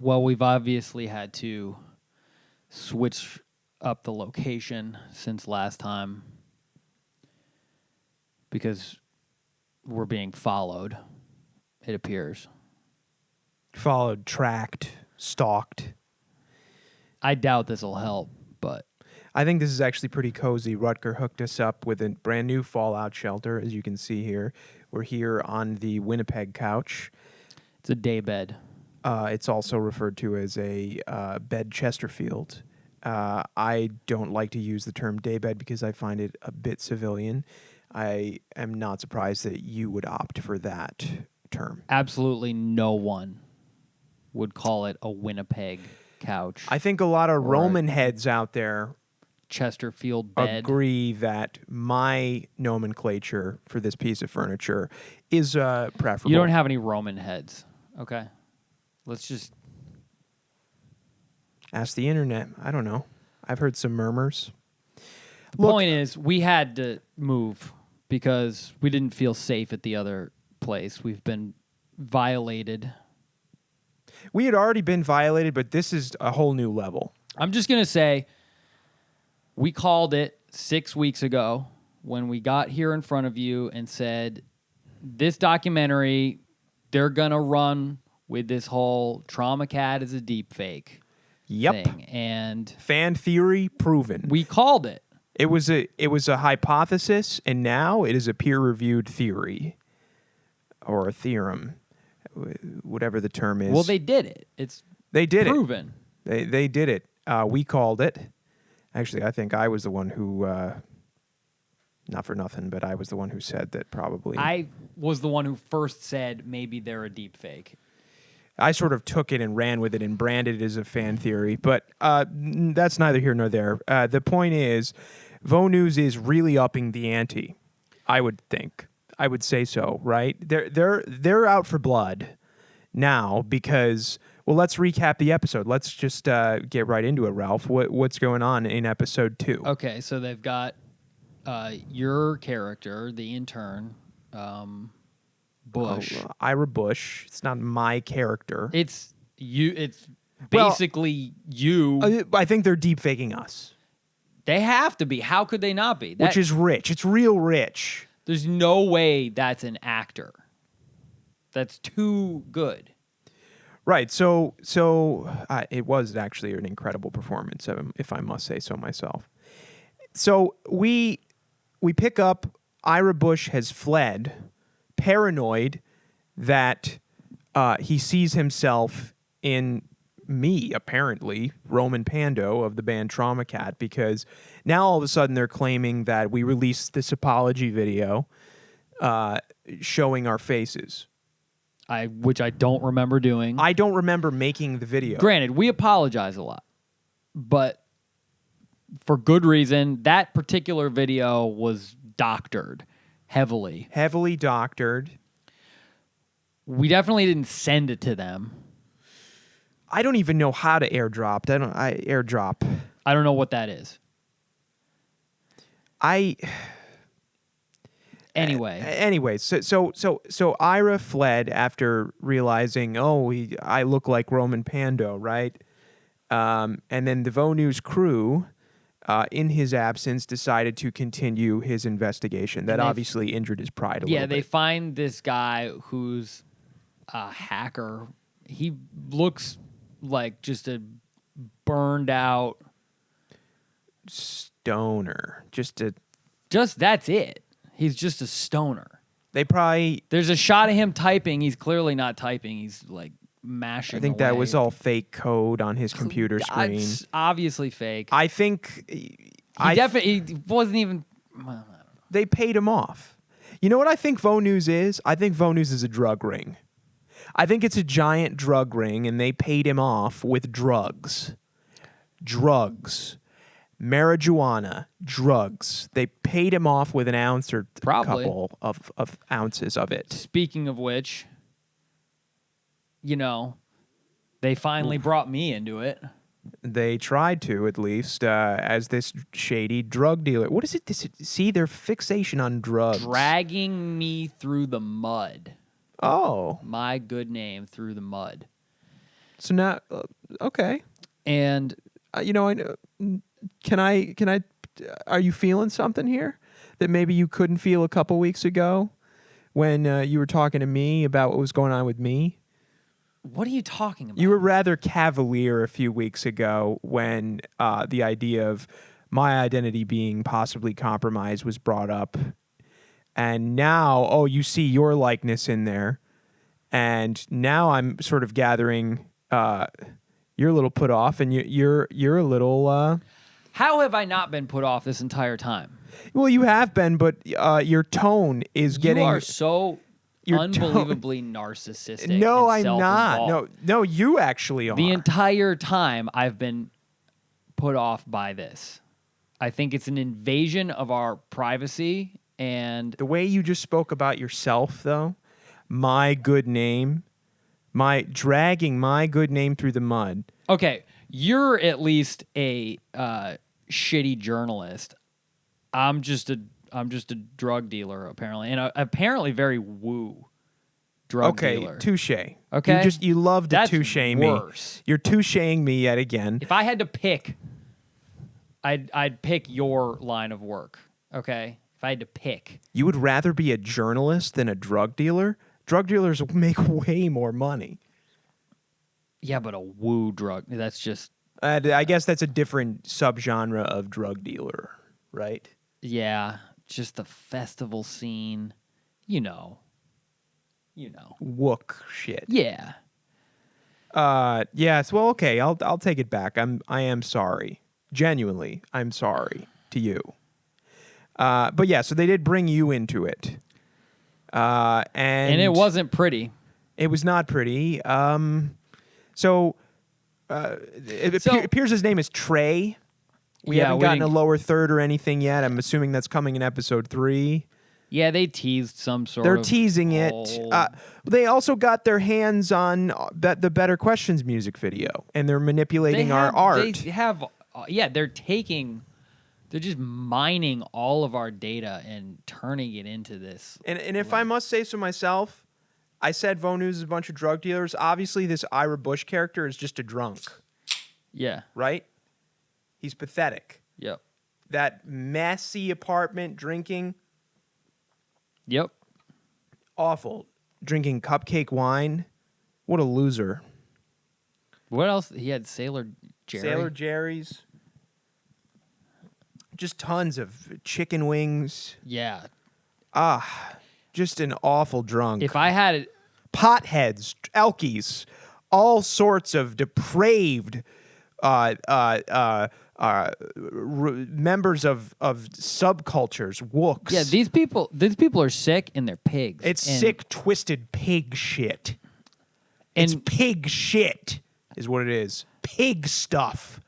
Well, we've obviously had to switch up the location since last time because we're being followed, it appears. Followed, tracked, stalked. I doubt this will help, but... I think this is actually pretty cozy. Rutger hooked us up with a brand new fallout shelter, as you can see here. We're here on the Winnipeg couch. It's a day bed. It's also referred to as a bed Chesterfield. I don't like to use the term daybed because I find it a bit civilian. I am not surprised that you would opt for that term. Absolutely no one would call it a Winnipeg couch. I think a lot of Roman heads out there Chesterfield bed. agree that my nomenclature for this piece of furniture is preferable. You don't have any Roman heads, okay? Let's just... Ask the internet. I don't know. I've heard some murmurs. The point is, we had to move because we didn't feel safe at the other place. We've been violated. We had already been violated, but this is a whole new level. I'm just going to say, we called it 6 weeks ago when we got here in front of you and said, this documentary, they're going to run with this whole Trauma Cat is a deep fake thing. And fan theory proven. we called it. It was a hypothesis, and now it is a peer-reviewed theory or a theorem, whatever the term is. Well, they did it. They did proven. it. They did it. We called it. Actually, I think I was the one who, not for nothing, but I was the one who said that probably. I was the one who first said maybe they're a deep fake. I sort of took it and ran with it and branded it as a fan theory, but that's neither here nor there. The point is, Vaux News is really upping the ante. I would think. I would say so, right? They're out for blood now because. Well, let's recap the episode. Let's just get right into it, Ralph. What's going on in episode 2? Okay, so they've got your character, the intern, Bush. Ira Bush. It's not my character. It's you. It's basically you. I think they're deep faking us. They have to be. How could they not be? Which is rich. It's real rich. There's no way that's an actor. That's too good. Right. So it was actually an incredible performance, if I must say so myself. So we pick up. Ira Bush has fled, paranoid that he sees himself in me, apparently, Roman Pando of the band Trauma Cat, because now all of a sudden they're claiming that we released this apology video showing our faces. Which I don't remember doing. I don't remember making the video. Granted, we apologize a lot, but for good reason. That particular video was doctored heavily. Heavily doctored. We definitely didn't send it to them. I don't even know how to airdrop. Airdrop. I don't know what that is. Anyway, so Ira fled after realizing, I look like Roman Pando, right? And then the Vaux News crew, in his absence, decided to continue his investigation. That obviously injured his pride a little bit. Yeah, they find this guy who's a hacker. He looks like just a burned out stoner. Just that's it. He's just a stoner. There's a shot of him typing. He's clearly not typing. He's like mashing. I think that was all fake code on his computer screen. It's obviously fake. I think he wasn't even. I don't know. They paid him off. You know what I think Vaux News is? I think Vaux News is a drug ring. I think it's a giant drug ring, and they paid him off with drugs. Marijuana, drugs. They paid him off with an ounce or couple of ounces of it. Speaking of which, they finally brought me into it. They tried to, at least, as this shady drug dealer. What is it? See, their fixation on drugs. Dragging me through the mud. Oh. My good name, through the mud. So now, okay. And You know, I know. Can I? Are you feeling something here that maybe you couldn't feel a couple weeks ago when you were talking to me about what was going on with me? what are you talking about? You were rather cavalier a few weeks ago when the idea of my identity being possibly compromised was brought up. And now, oh, you see your likeness in there. And now I'm sort of gathering you're a little put off and you're a little How have I not been put off this entire time? well, you have been, but your tone is getting You are so your unbelievably narcissistic. No, and I'm not. self-involved. No, you actually are. The entire time I've been put off by this. I think it's an invasion of our privacy and The way you just spoke about yourself, though, my good name, my dragging my good name through the mud. okay, you're at least a shitty journalist. I'm just a drug dealer apparently, and apparently very woo drug dealer. Touche. Okay, You love to That's touche me. worse. You're toucheing me yet again. If I had to pick, I'd pick your line of work. Okay, if I had to pick, You would rather be a journalist than a drug dealer? Drug dealers make way more money. yeah, but a woo drug. That's just I guess that's a different subgenre of drug dealer, right? yeah, just the festival scene. You know. Wook shit. Yeah. Yes. Well, okay. I'll take it back. I am sorry. Genuinely, I'm sorry to you. But yeah, so they did bring you into it. And it wasn't pretty. It was not pretty. So it appears his name is Trey. We haven't gotten a lower third or anything yet. I'm assuming that's coming in episode 3. Yeah, they teased some sort They're of teasing it. They also got their hands on the Better Questions music video, and they're manipulating our art. They have, they're just mining all of our data and turning it into this. And if I must say so myself, I said Vaux News is a bunch of drug dealers. Obviously, this Ira Bush character is just a drunk. Yeah. Right? He's pathetic. Yep. That messy apartment drinking. Yep. Awful. Drinking cupcake wine. What a loser. What else? He had Sailor Jerry. Sailor Jerry's. Just tons of chicken wings. Yeah. Just an awful drunk. If I had it. Potheads, Elkies, all sorts of depraved members of subcultures, wooks. Yeah, these people are sick and they're pigs. It's sick, twisted pig shit. It's pig shit is what it is. Pig stuff.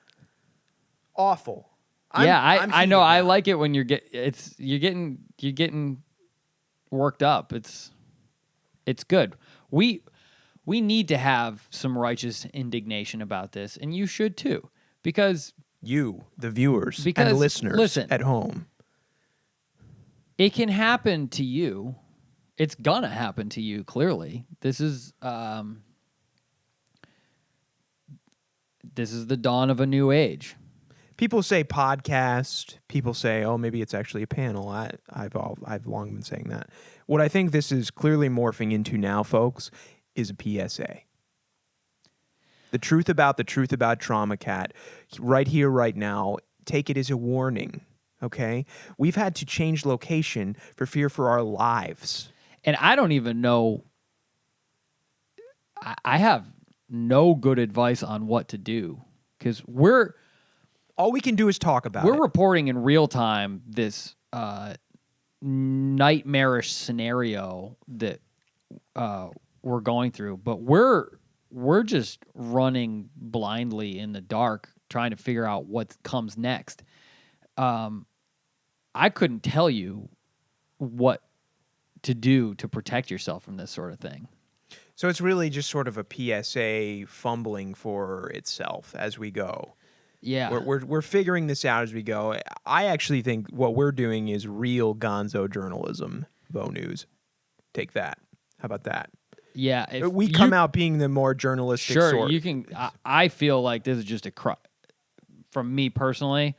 Awful. I know. I like it when you're getting worked up. It's good. We need to have some righteous indignation about this, and you should too, because you, the viewers and listeners at home, it can happen to you. It's gonna happen to you. Clearly, this is the dawn of a new age. People say podcast. People say, "Oh, maybe it's actually a panel." I've long been saying that. What I think this is clearly morphing into now, folks, is a PSA. The truth about Trauma Cat, right here, right now. Take it as a warning. Okay, we've had to change location for fear for our lives, and I don't even know. I have no good advice on what to do because all we can do is talk about it. We're reporting in real time this nightmarish scenario that we're going through, but we're just running blindly in the dark, trying to figure out what comes next. I couldn't tell you what to do to protect yourself from this sort of thing. So it's really just sort of a PSA fumbling for itself as we go. Yeah. We're figuring this out as we go. I actually think what we're doing is real gonzo journalism, Vaux News. Take that. How about that? Yeah, if we come out being the more journalistic sure sort. you can. I feel like this is just a cry from me personally.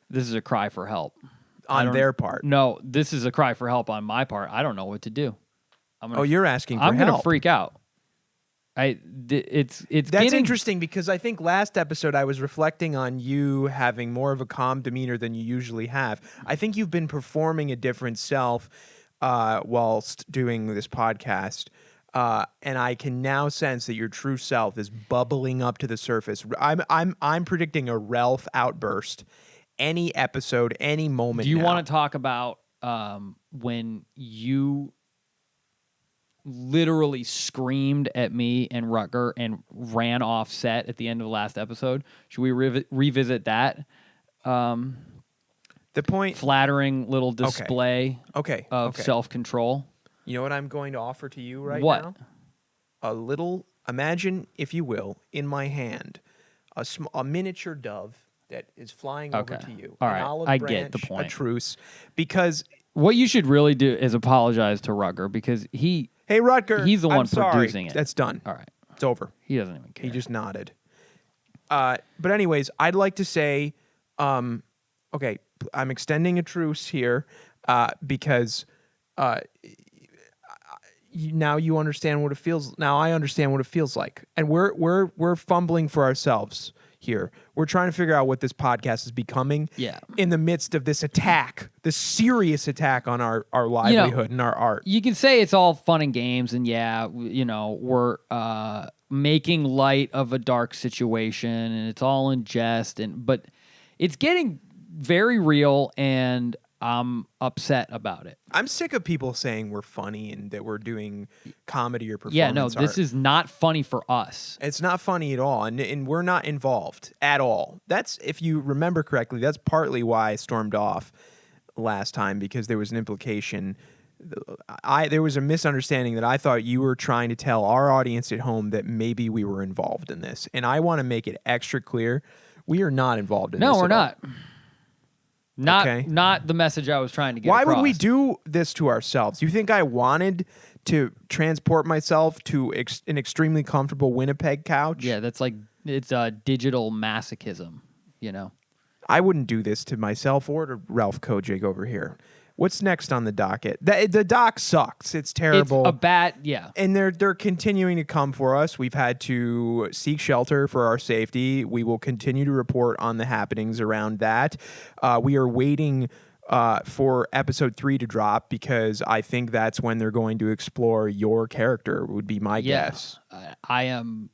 This is a cry for help on their part. No, this is a cry for help on my part. I don't know what to do. You're asking for help. I'm help. gonna freak out. It's That's interesting because I think last episode I was reflecting on you having more of a calm demeanor than you usually have. I think you've been performing a different self whilst doing this podcast. And I can now sense that your true self is bubbling up to the surface. I'm predicting a Ralph outburst any episode, any moment. Do you want to talk about when you literally screamed at me and Rutger and ran off set at the end of the last episode? Should we revisit that? The point, flattering little display of self-control. You know what I'm going to offer to you right what? now? A little, imagine, if you will, in my hand, a miniature dove that is flying over to you. All an right, olive I branch, get the point. A truce, because what you should really do is apologize to Rutger because hey Rutger, he's the one I'm sorry. producing it. That's done. All right, it's over. He doesn't even care. He just nodded. But anyways, I'd like to say, okay, I'm extending a truce here because now you understand what it feels. Now I understand what it feels like, and we're fumbling for ourselves here. We're trying to figure out what this podcast is becoming. Yeah. In the midst of this attack, this serious attack on our livelihood and our art. You can say it's all fun and games, and we're making light of a dark situation, and it's all in jest, but it's getting very real, and I'm upset about it. I'm sick of people saying we're funny and that we're doing comedy or performance Yeah, no, art. this is not funny for us. It's not funny at all, and we're not involved at all. That's, if you remember correctly, that's partly why I stormed off last time, because there was an implication. There was a misunderstanding that I thought you were trying to tell our audience at home that maybe we were involved in this, and I want to make it extra clear we are not involved in this. No, we're not. Not the message I was trying to get Why across. would we do this to ourselves? You think I wanted to transport myself to an extremely comfortable Winnipeg couch? Yeah, it's digital masochism, I wouldn't do this to myself or to Ralph Kojig over here. What's next on the docket? The doc sucks. It's terrible. It's a bad, yeah. And they're continuing to come for us. We've had to seek shelter for our safety. We will continue to report on the happenings around that. We are waiting for episode 3 to drop because I think that's when they're going to explore your character, would be my guess. I am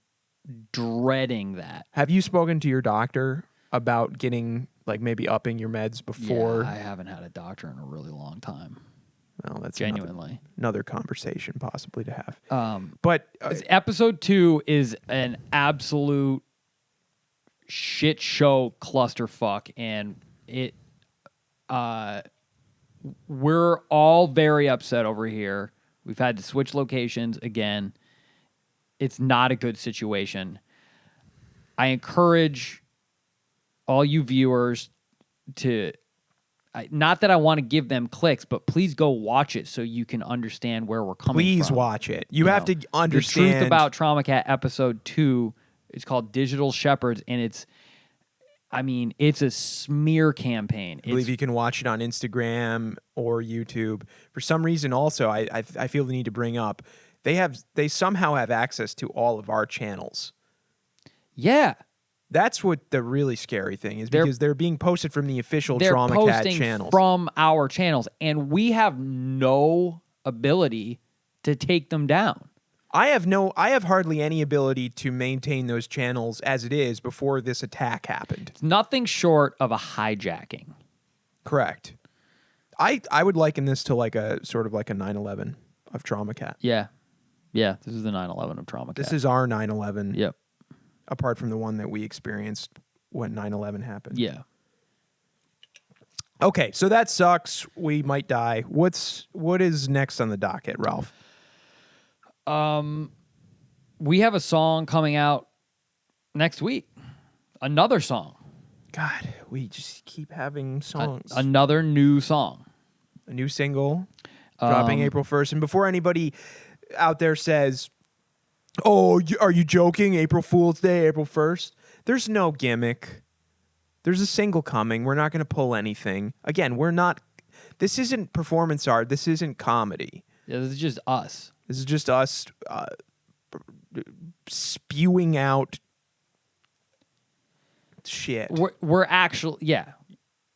dreading that. Have you spoken to your doctor about getting, maybe upping your meds before? Yeah, I haven't had a doctor in a really long time. Well, that's genuinely another conversation possibly to have. But episode 2 is an absolute shit show clusterfuck, and we're all very upset over here. We've had to switch locations again. It's not a good situation. I encourage all you viewers to, not that I want to give them clicks, but please go watch it so you can understand where we're coming from. Please watch it. You have to understand. The Truth About Traumacat episode 2 is called Digital Shepherds, and it's a smear campaign. I believe you can watch it on Instagram or YouTube. For some reason also, I feel the need to bring up, they somehow have access to all of our channels. Yeah. That's what the really scary thing is, because they're being posted from the official Traumacat channels. From our channels, and we have no ability to take them down. I have hardly any ability to maintain those channels as it is before this attack happened. It's nothing short of a hijacking. Correct. I would liken this to a sort of like a 9/11 of Traumacat. Yeah. Yeah, this is the 9/11 of Traumacat. This is our 9/11. Yep. Apart from the one that we experienced when 9/11 happened. Yeah. Okay, so that sucks. We might die. What is next on the docket, Ralph? We have a song coming out next week. Another song. God, we just keep having songs. Another new song. A new single dropping April 1st. And before anybody out there says, Oh, are you joking? April Fool's Day, April 1st? There's no gimmick. There's a single coming. We're not going to pull anything. Again, we're not. This isn't performance art. This isn't comedy. Yeah, this is just us. This is just us spewing out shit. We're actually, yeah.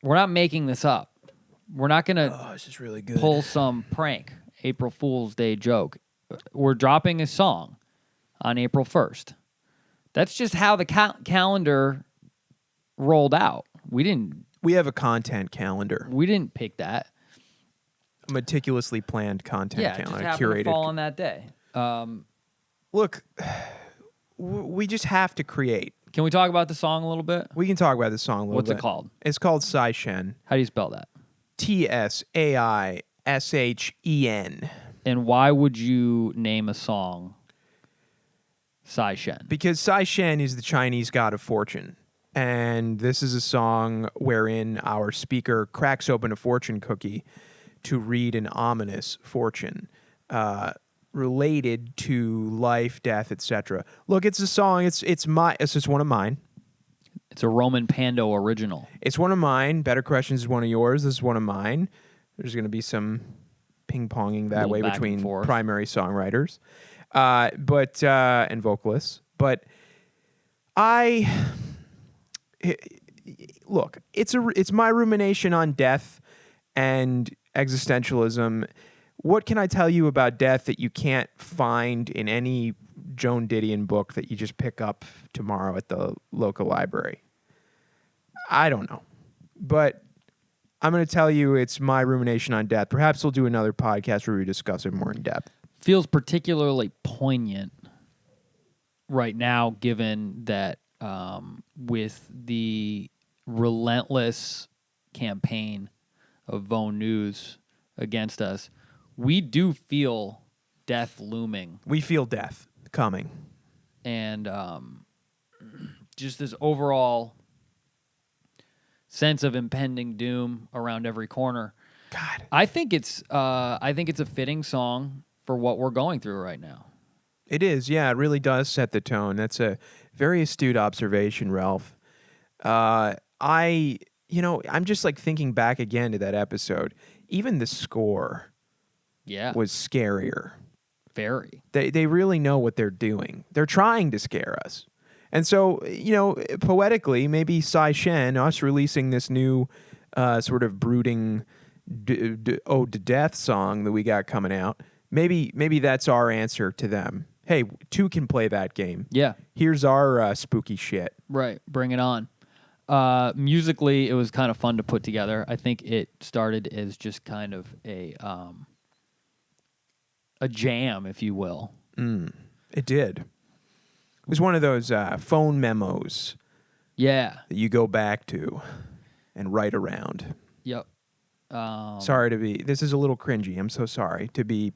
We're not making this up. We're not going to this is really good. pull some prank, April Fool's Day joke. We're dropping a song on April 1st. That's just how the calendar rolled out. We have a content calendar. We didn't pick that. A meticulously planned content Yeah, it calendar. just happened Curated. to fall on that day. Look, we just have to create. Can we talk about the song a little bit? We can talk about the song a little What's bit. it called? It's called Sai Shen. How do you spell that? TSAISHEN. And why would you name a song Sai Shen? Because Sai Shen is the Chinese god of fortune. And this is a song wherein our speaker cracks open a fortune cookie to read an ominous fortune related to life, death, etc. Look, it's a song. It's just one of mine. It's a Roman Pando original. It's one of mine. Better Questions is one of yours. This is one of mine. There's going to be some ping-ponging that way between primary songwriters and vocalists. But look, it's my rumination on death and existentialism. What can I tell you about death that you can't find in any Joan Didion book that you just pick up tomorrow at the local library? I don't know. But I'm going to tell you it's my rumination on death. Perhaps we'll do another podcast where we discuss it more in depth. Feels particularly poignant right now, given that with the relentless campaign of Vaux News against us, we do feel death looming. We feel death coming. And just this overall sense of impending doom around every corner. God. I think it's a fitting song for what we're going through right now. It is, yeah. It really does set the tone. That's a very astute observation, Ralph. I'm just like thinking back again to that episode. Even the score was scarier. Very. They really know what they're doing. They're trying to scare us. And so, poetically, maybe Sai Shen, us releasing this new sort of brooding ode to death song that we got coming out, maybe that's our answer to them. Hey, two can play that game. Yeah. Here's our spooky shit. Right. Bring it on. Musically, it was kind of fun to put together. I think it started as just kind of a jam, if you will. It did. It was one of those phone memos. Yeah. That you go back to and write around. Yep. Sorry to be. This is a little cringy. I'm so sorry to be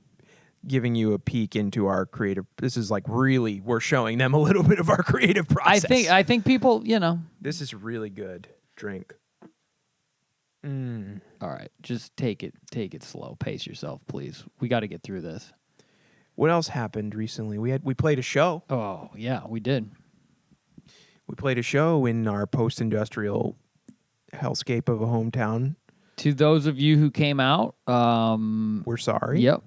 giving you a peek into our creative. This is like really we're showing them a little bit of our creative process. I think people, This is really good. Drink. All right, just take it slow. Pace yourself, please. We got to get through this. What else happened recently? We played a show. Oh, yeah, we did. We played a show in our post-industrial hellscape of a hometown. To those of you who came out, we're sorry. Yep.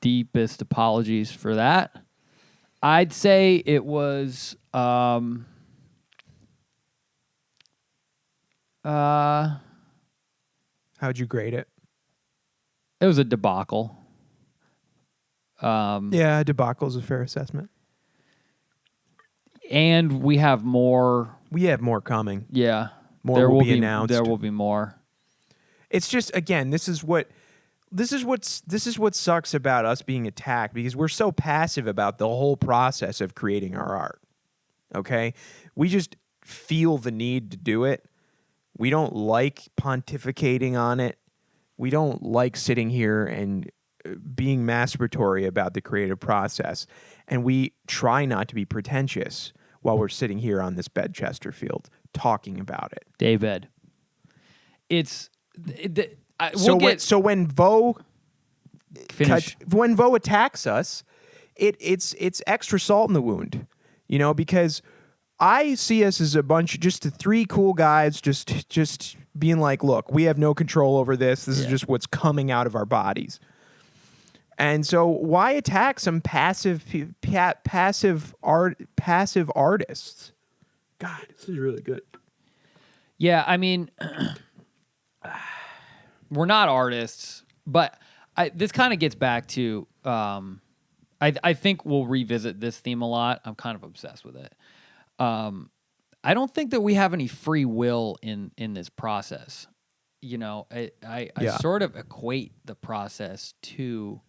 Deepest apologies for that. I'd say it was How'd you grade it? It was a debacle. Yeah, debacle is a fair assessment. And we have more. We have more coming. Yeah. More will be announced. There will be more. It's just, again, this is what sucks about us being attacked, because we're so passive about the whole process of creating our art. Okay? We just feel the need to do it. We don't like pontificating on it. We don't like sitting here and being masturbatory about the creative process. And we try not to be pretentious while we're sitting here on this bed Chesterfield talking about it. David. When Vaux attacks us, it's extra salt in the wound, because I see us as a bunch, just three cool guys, just being like, look, we have no control over this. This is just what's coming out of our bodies. And so why attack some passive artists? God, this is really good. Yeah, I mean, we're not artists, but this kind of gets back to, I think we'll revisit this theme a lot. I'm kind of obsessed with it. I don't think that we have any free will in this process. I sort of equate the process to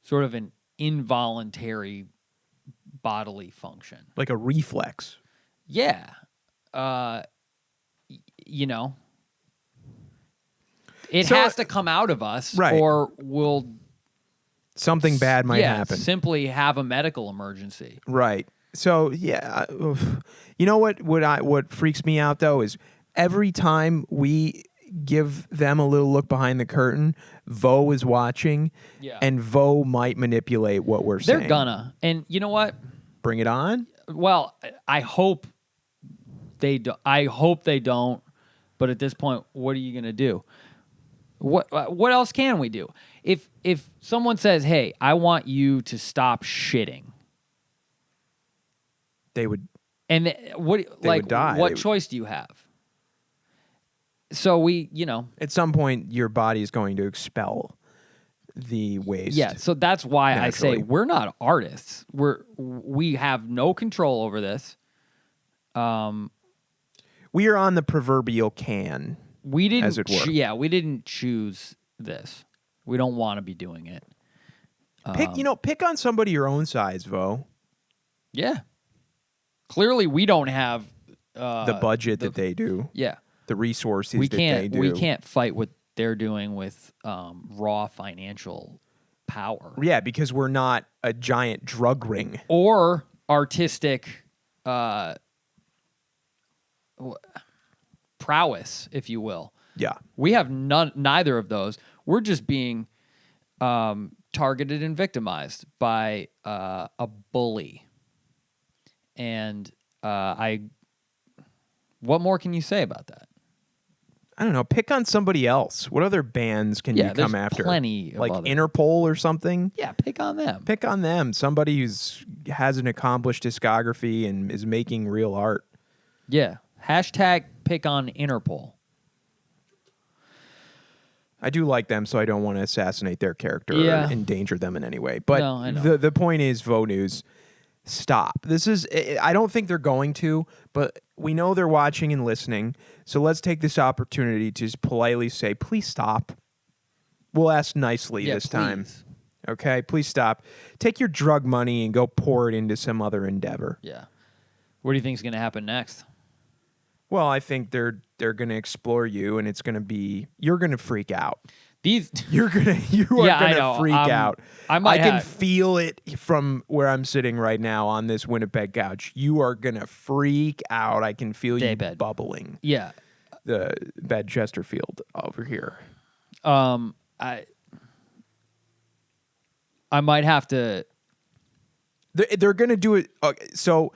sort of an involuntary bodily function. Like a reflex. Yeah. It has to come out of us, right, or we'll... Something bad might happen. Simply have a medical emergency. Right. So, yeah. You know what freaks me out, though, is every time we give them a little look behind the curtain, Vaux is watching, and Vaux might manipulate what we're saying. They're gonna. And you know what? Bring it on? Well, I hope they do. I hope they don't. But at this point, what are you going to do? What else can we do? If someone says, "Hey, I want you to stop shitting," they would. And would die. What choice do you have? So at some point, your body is going to expel the waste. Yeah, so that's why naturally. I say we're not artists. We have no control over this. We are on the proverbial can. We didn't. As it were. Yeah, we didn't choose this. We don't want to be doing it. Pick on somebody your own size, Vaux. Yeah. Clearly, we don't have the budget that they do. Yeah. The resources that they do. We can't fight what they're doing with raw financial power. Yeah, because we're not a giant drug ring or artistic prowess, if you will. Yeah. We have neither of those. We're just being targeted and victimized by a bully. And what more can you say about that? I don't know. Pick on somebody else. What other bands can you come after? Plenty. Like Interpol or something? Yeah, pick on them. Pick on them. Somebody has an accomplished discography and is making real art. Yeah. Hashtag pick on Interpol. I do like them, so I don't want to assassinate their character or endanger them in any way. But no, I know. The point is, Vaux News, stop. I don't think they're going to, but we know they're watching and listening. So let's take this opportunity to just politely say, please stop. We'll ask nicely this time. Okay, please stop. Take your drug money and go pour it into some other endeavor. Yeah. What do you think is going to happen next? Well, I think they're going to explore you, and it's going to be you're going to freak out. You are going to freak out. I can feel it from where I'm sitting right now on this Winnipeg couch. You are going to freak out. I can feel you bubbling. Yeah. The bed Chesterfield over here. I might have to. They're going to do it. Okay, so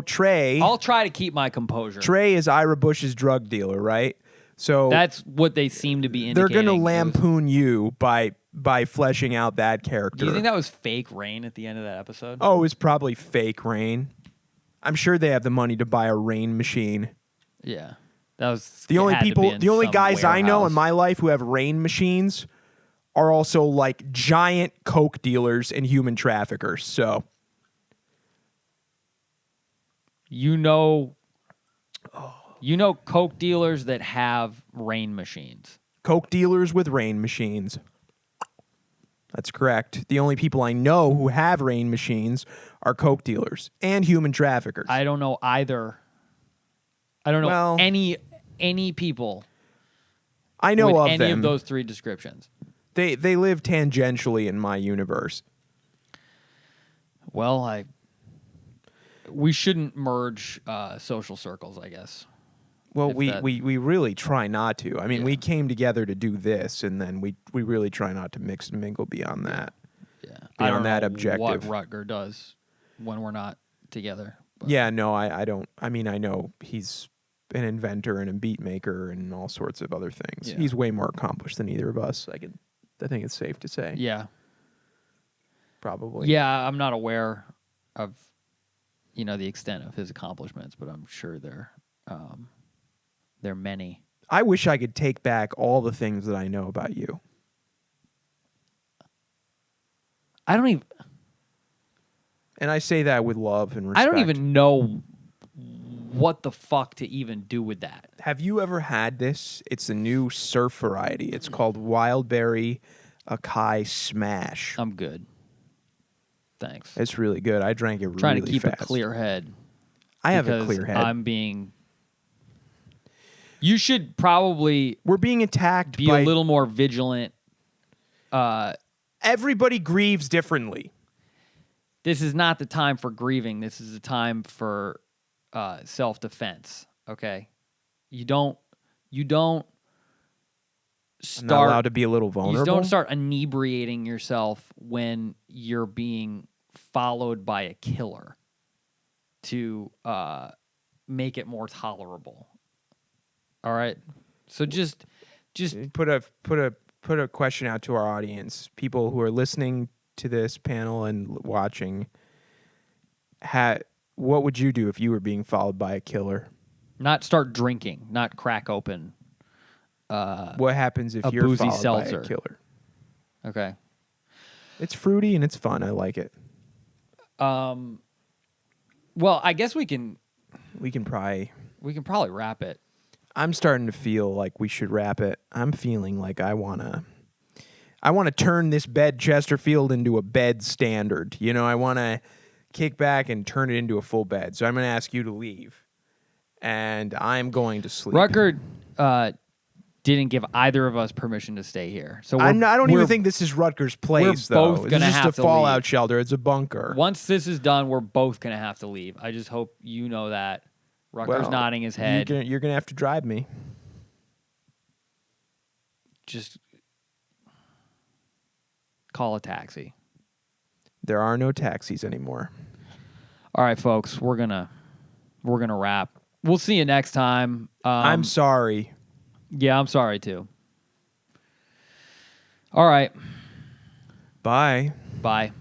Trey. I'll try to keep my composure. Trey is Ira Bush's drug dealer, right? So that's what they seem to be indicating. They're going to lampoon you by fleshing out that character. Do you think that was fake rain at the end of that episode? Oh, it was probably fake rain. I'm sure they have the money to buy a rain machine. Yeah. That was the only guys I know in my life who have rain machines are also like giant coke dealers and human traffickers. So you know coke dealers that have rain machines. Coke dealers with rain machines. That's correct. The only people I know who have rain machines are coke dealers and human traffickers. I don't know either. I don't know any people. I know of any of those three descriptions. They live tangentially in my universe. Well, we shouldn't merge social circles, I guess. Well, If we, that- we really try not to. I mean, Yeah. we came together to do this, and then we really try not to mix and mingle beyond that. Yeah. I Beyond don't that know objective. what Rutger does when we're not together. But Yeah, no, I don't. I mean, I know he's an inventor and a beat maker and all sorts of other things. Yeah. He's way more accomplished than either of us. I think it's safe to say. Yeah. Probably. Yeah, I'm not aware of, the extent of his accomplishments, but I'm sure they're many. I wish I could take back all the things that I know about you. I don't even. And I say that with love and respect. I don't even know what the fuck to even do with that. Have you ever had this? It's a new surf variety. It's called Wildberry Acai Smash. I'm good. Thanks. It's really good. I drank it Trying really to keep fast. a clear head. I have a because clear head. I'm being. You should probably We're being attacked be by a little more vigilant. everybody grieves differently. This is not the time for grieving. This is the time for self-defense. Okay, you don't I'm start. not allowed to be a little You vulnerable. don't start inebriating yourself when you're being followed by a killer to make it more tolerable. All right, so just Put a question out to our audience, people who are listening to this panel and watching. What would you do if you were being followed by a killer? not start drinking, not crack open. What happens if a you're boozy followed seltzer. by a killer? Okay. It's fruity and it's fun. I like it. Well, I guess we can probably wrap it. I'm starting to feel like we should wrap it. I'm feeling like I wanna turn this bed Chesterfield into a bed standard. I wanna kick back and turn it into a full bed. So I'm gonna ask you to leave, and I'm going to sleep. Rutger didn't give either of us permission to stay here. So I don't even think this is Rutgers' place, we're though. both It's gonna just have a to fallout leave. shelter. It's a bunker. Once this is done, we're both going to have to leave. I just hope you know that. Rutger's Well, nodding his head. You're gonna have to drive me. Just call a taxi. There are no taxis anymore. All right, folks, we're gonna wrap. We'll see you next time. I'm sorry. Yeah, I'm sorry too. All right. Bye. Bye.